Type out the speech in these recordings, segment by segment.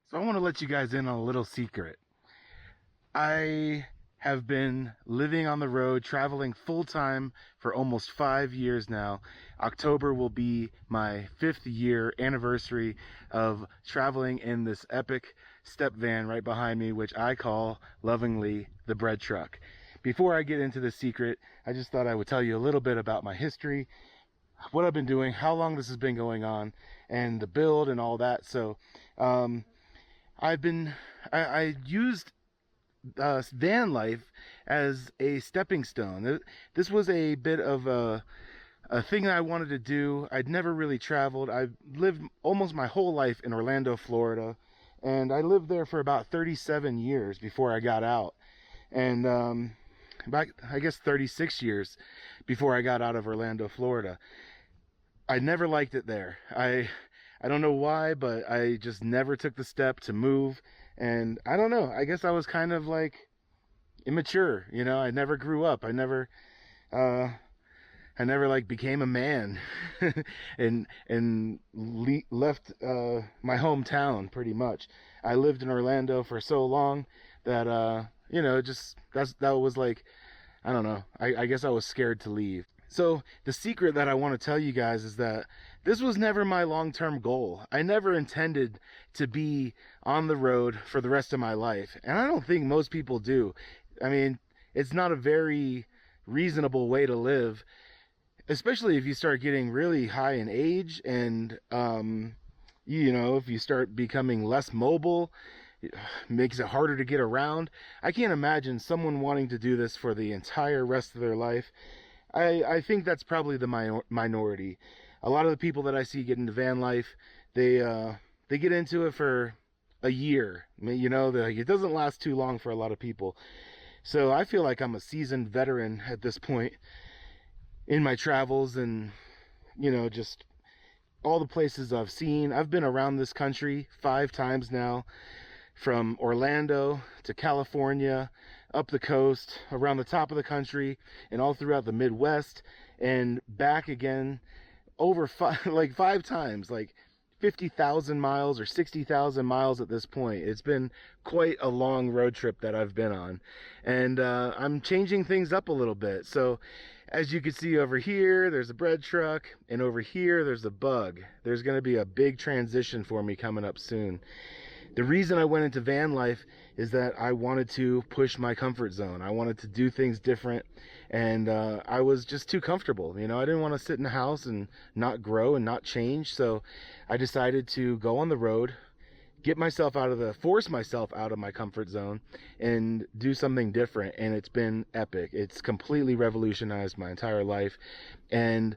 So I want to let you guys in on a little secret. I have been living on the road, traveling full time for almost 5 years now. October will be my 5th year anniversary of traveling in this epic step van right behind me, which I call lovingly the bread truck. Before I get into the secret, I just thought I would tell you a little bit about my history, what I've been doing, how long this has been going on, and the build and all that. So, I've been I used Vanlife as a stepping stone. This was a bit of a thing that I wanted to do. I'd never really traveled. I've lived almost my whole life in Orlando, Florida, and I lived there for about 37 years before I got out. And back, I guess 36 years before I got out of Orlando, Florida. I never liked it there. I don't know why, but I just never took the step to move. And I don't know. I guess I was kind of like immature, you know. I never grew up. Uh I never like became a man and left my hometown pretty much. I lived in Orlando for so long that you know, just that was like, I don't know. I guess I was scared to leave. So the secret that I want to tell you guys is that this was never my long-term goal. I never intended to be on the road for the rest of my life. And I don't think most people do. I mean, it's not a very reasonable way to live, especially if you start getting really high in age and, you know, if you start becoming less mobile, it makes it harder to get around. I can't imagine someone wanting to do this for the entire rest of their life. I think that's probably the minority. A lot of the people that I see get into van life, they get into it for a year. I mean, you know, it doesn't last too long for a lot of people. So I feel like I'm a seasoned veteran at this point in my travels, and you know, just all the places I've seen. I've been around this country 5 times now, from Orlando to California, up the coast, around the top of the country, and all throughout the Midwest, and back again over like 5 times, like 50,000 miles or 60,000 miles at this point. It's been quite a long road trip that I've been on, and I'm changing things up a little bit. So as you can see over here, there's a bread truck, and over here there's a bug. There's going to be a big transition for me coming up soon. The reason I went into van life is that I wanted to push my comfort zone. I wanted to do things different, and I was just too comfortable. You know, I didn't want to sit in the house and not grow and not change. So I decided to go on the road, force myself out of my comfort zone and do something different. And it's been epic. It's completely revolutionized my entire life. And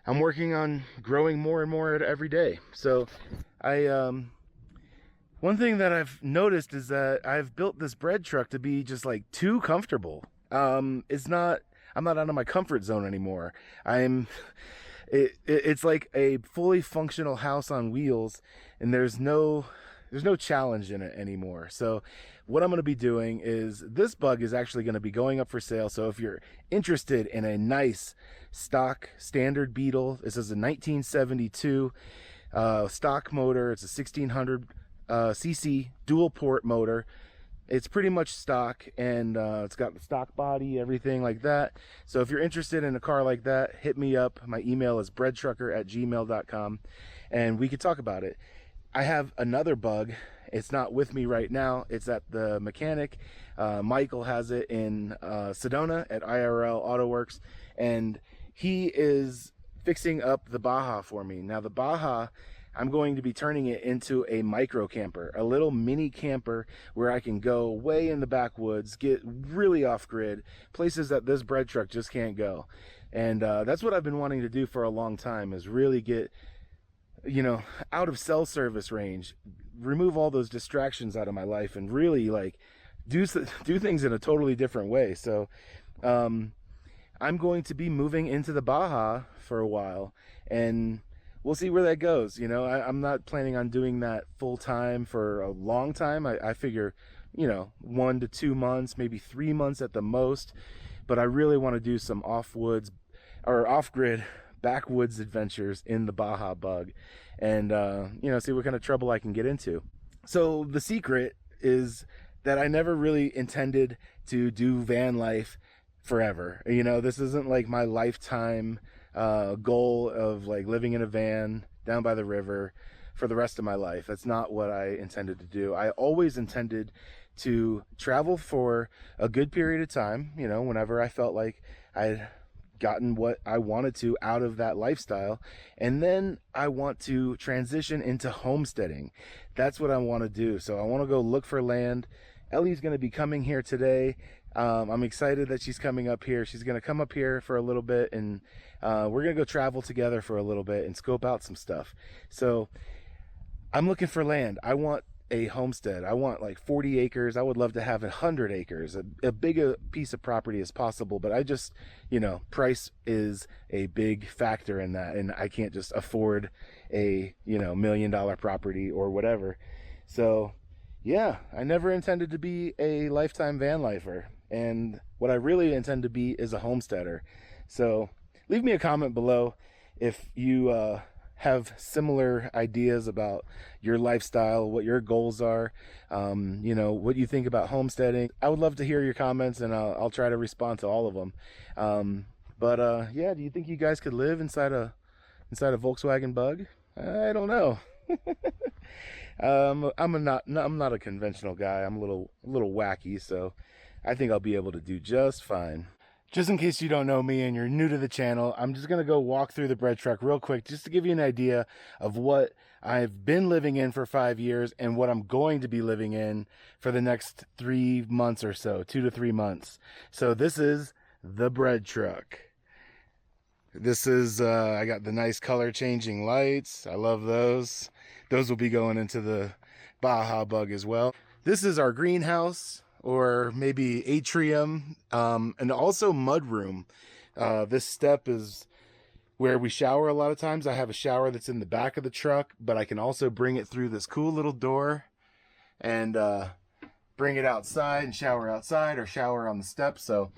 I'm working on growing more and more every day. So one thing that I've noticed is that I've built this bread truck to be just like too comfortable. I'm not out of my comfort zone anymore. It's like a fully functional house on wheels, and there's no challenge in it anymore. So what I'm going to be doing is, this bug is actually going to be going up for sale. So if you're interested in a nice stock standard Beetle, this is a 1972 stock motor. It's a 1600 cc dual port motor. It's pretty much stock, and it's got the stock body, everything like that. So if you're interested in a car like that, hit me up. My email is breadtrucker@gmail.com, and we could talk about it. I have another bug. It's not with me right now. It's at the mechanic. Michael has it in Sedona at IRL Auto Works, and he is fixing up the Baja for me. Now the Baja, I'm going to be turning it into a micro camper, a little mini camper where I can go way in the backwoods, get really off grid, places that this bread truck just can't go. And that's what I've been wanting to do for a long time, is really get, you know, out of cell service range, remove all those distractions out of my life, and really like do things in a totally different way. So I'm going to be moving into the Baja for a while, and we'll see where that goes. You know, I'm not planning on doing that full time for a long time. I figure, you know, 1 to 2 months, maybe 3 months at the most. But I really want to do some off-grid backwoods adventures in the Baja Bug, and you know, see what kind of trouble I can get into. So the secret is that I never really intended to do van life forever. You know, this isn't like my lifetime goal of like living in a van down by the river for the rest of my life. That's not what I intended to do. I always intended to travel for a good period of time, you know, whenever I felt like I'd gotten what I wanted to out of that lifestyle. And then I want to transition into homesteading. That's what I want to do. So I want to go look for land. Ellie's going to be coming here today. I'm excited that she's coming up here. She's going to come up here for a little bit, and we're going to go travel together for a little bit and scope out some stuff. So I'm looking for land. I want a homestead. I want like 40 acres. I would love to have 100 acres, a big a piece of property as possible, but I just, you know, price is a big factor in that, and I can't just afford a, you know, $1 million property or whatever. So yeah, I never intended to be a lifetime van lifer, and what I really intend to be is a homesteader. So leave me a comment below if you have similar ideas about your lifestyle, what your goals are, you know, what you think about homesteading. I would love to hear your comments, and I'll try to respond to all of them. Yeah, do you think you guys could live inside a Volkswagen Bug? I don't know. I'm not a conventional guy. I'm a little wacky, so I think I'll be able to do just fine. Just in case you don't know me and you're new to the channel, I'm just going to go walk through the bread truck real quick just to give you an idea of what I've been living in for 5 years and what I'm going to be living in for the next 3 months or so, 2 to 3 months. So this is the bread truck. This is, I got the nice color changing lights. I love those. Those will be going into the Baja Bug as well. This is our greenhouse, or maybe atrium, and also mudroom. This step is where we shower a lot of times. I have a shower that's in the back of the truck, but I can also bring it through this cool little door and bring it outside and shower outside, or shower on the steps. So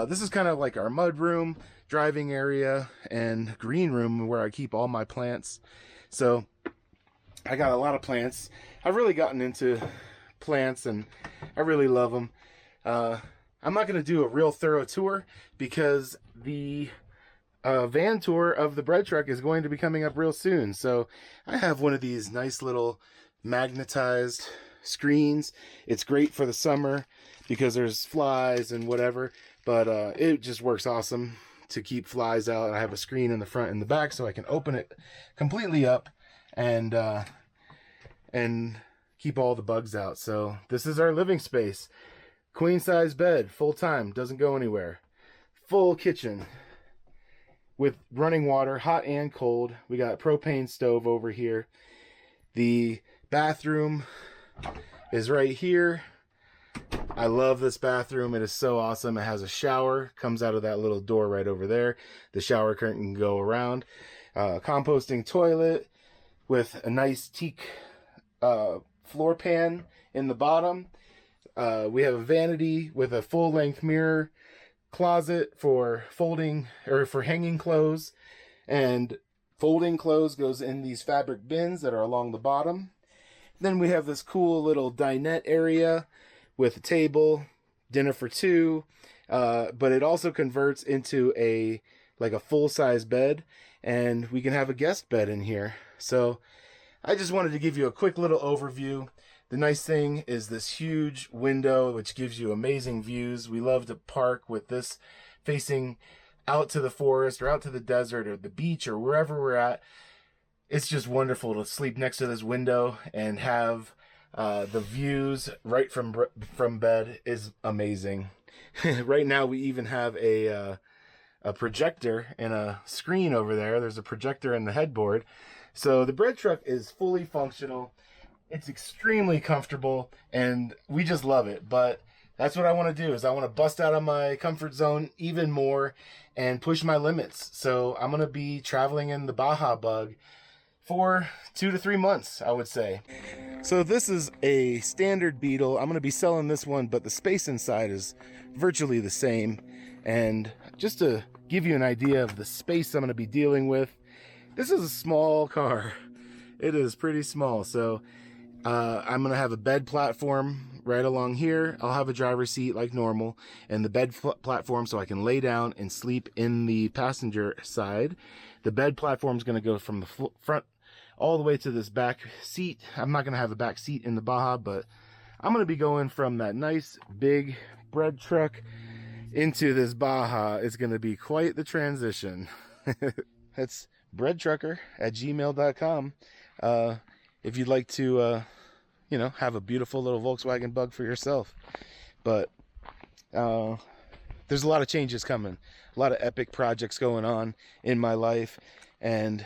this is kind of like our mudroom, driving area, and green room where I keep all my plants. So I got a lot of plants. I've really gotten into plants, and I really love them. I'm not going to do a real thorough tour because the van tour of the bread truck is going to be coming up real soon. So I have one of these nice little magnetized screens. It's great for the summer because there's flies and whatever, but it just works awesome to keep flies out. I have a screen in the front and the back, so I can open it completely up and keep all the bugs out. So this is our living space. Queen size bed, full time, doesn't go anywhere. Full kitchen with running water, hot and cold. We got a propane stove over here. The bathroom is right here. I love this bathroom. It is so awesome. It has a shower, comes out of that little door right over there. The shower curtain can go around. Composting toilet with a nice teak floor pan in the bottom. We have a vanity with a full-length mirror, closet for folding or for hanging clothes, and folding clothes goes in these fabric bins that are along the bottom. Then we have this cool little dinette area with a table, dinner for two, but it also converts into a full-size bed, and we can have a guest bed in here. So I just wanted to give you a quick little overview. The nice thing is this huge window, which gives you amazing views. We love to park with this facing out to the forest or out to the desert or the beach or wherever we're at. It's just wonderful to sleep next to this window and have the views right from bed is amazing. Right now we even have a projector and a screen over there. There's a projector in the headboard. So the bread truck is fully functional. It's extremely comfortable, and we just love it. But that's what I want to do, is I want to bust out of my comfort zone even more and push my limits. So I'm going to be traveling in the Baja Bug for 2 to 3 months, I would say. So this is a standard Beetle. I'm going to be selling this one, but the space inside is virtually the same. And just to give you an idea of the space I'm going to be dealing with, this is a small car. It is pretty small. So I'm going to have a bed platform right along here. I'll have a driver's seat like normal, and the bed platform so I can lay down and sleep in the passenger side. The bed platform is going to go from the front all the way to this back seat. I'm not going to have a back seat in the Baja, but I'm going to be going from that nice big bread truck into this Baja. It's going to be quite the transition. That's breadtrucker@gmail.com. If you'd like to, you know, have a beautiful little Volkswagen Bug for yourself. But there's a lot of changes coming, a lot of epic projects going on in my life, and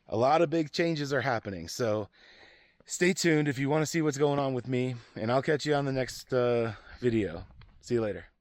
a lot of big changes are happening. So stay tuned if you want to see what's going on with me, and I'll catch you on the next video. See you later.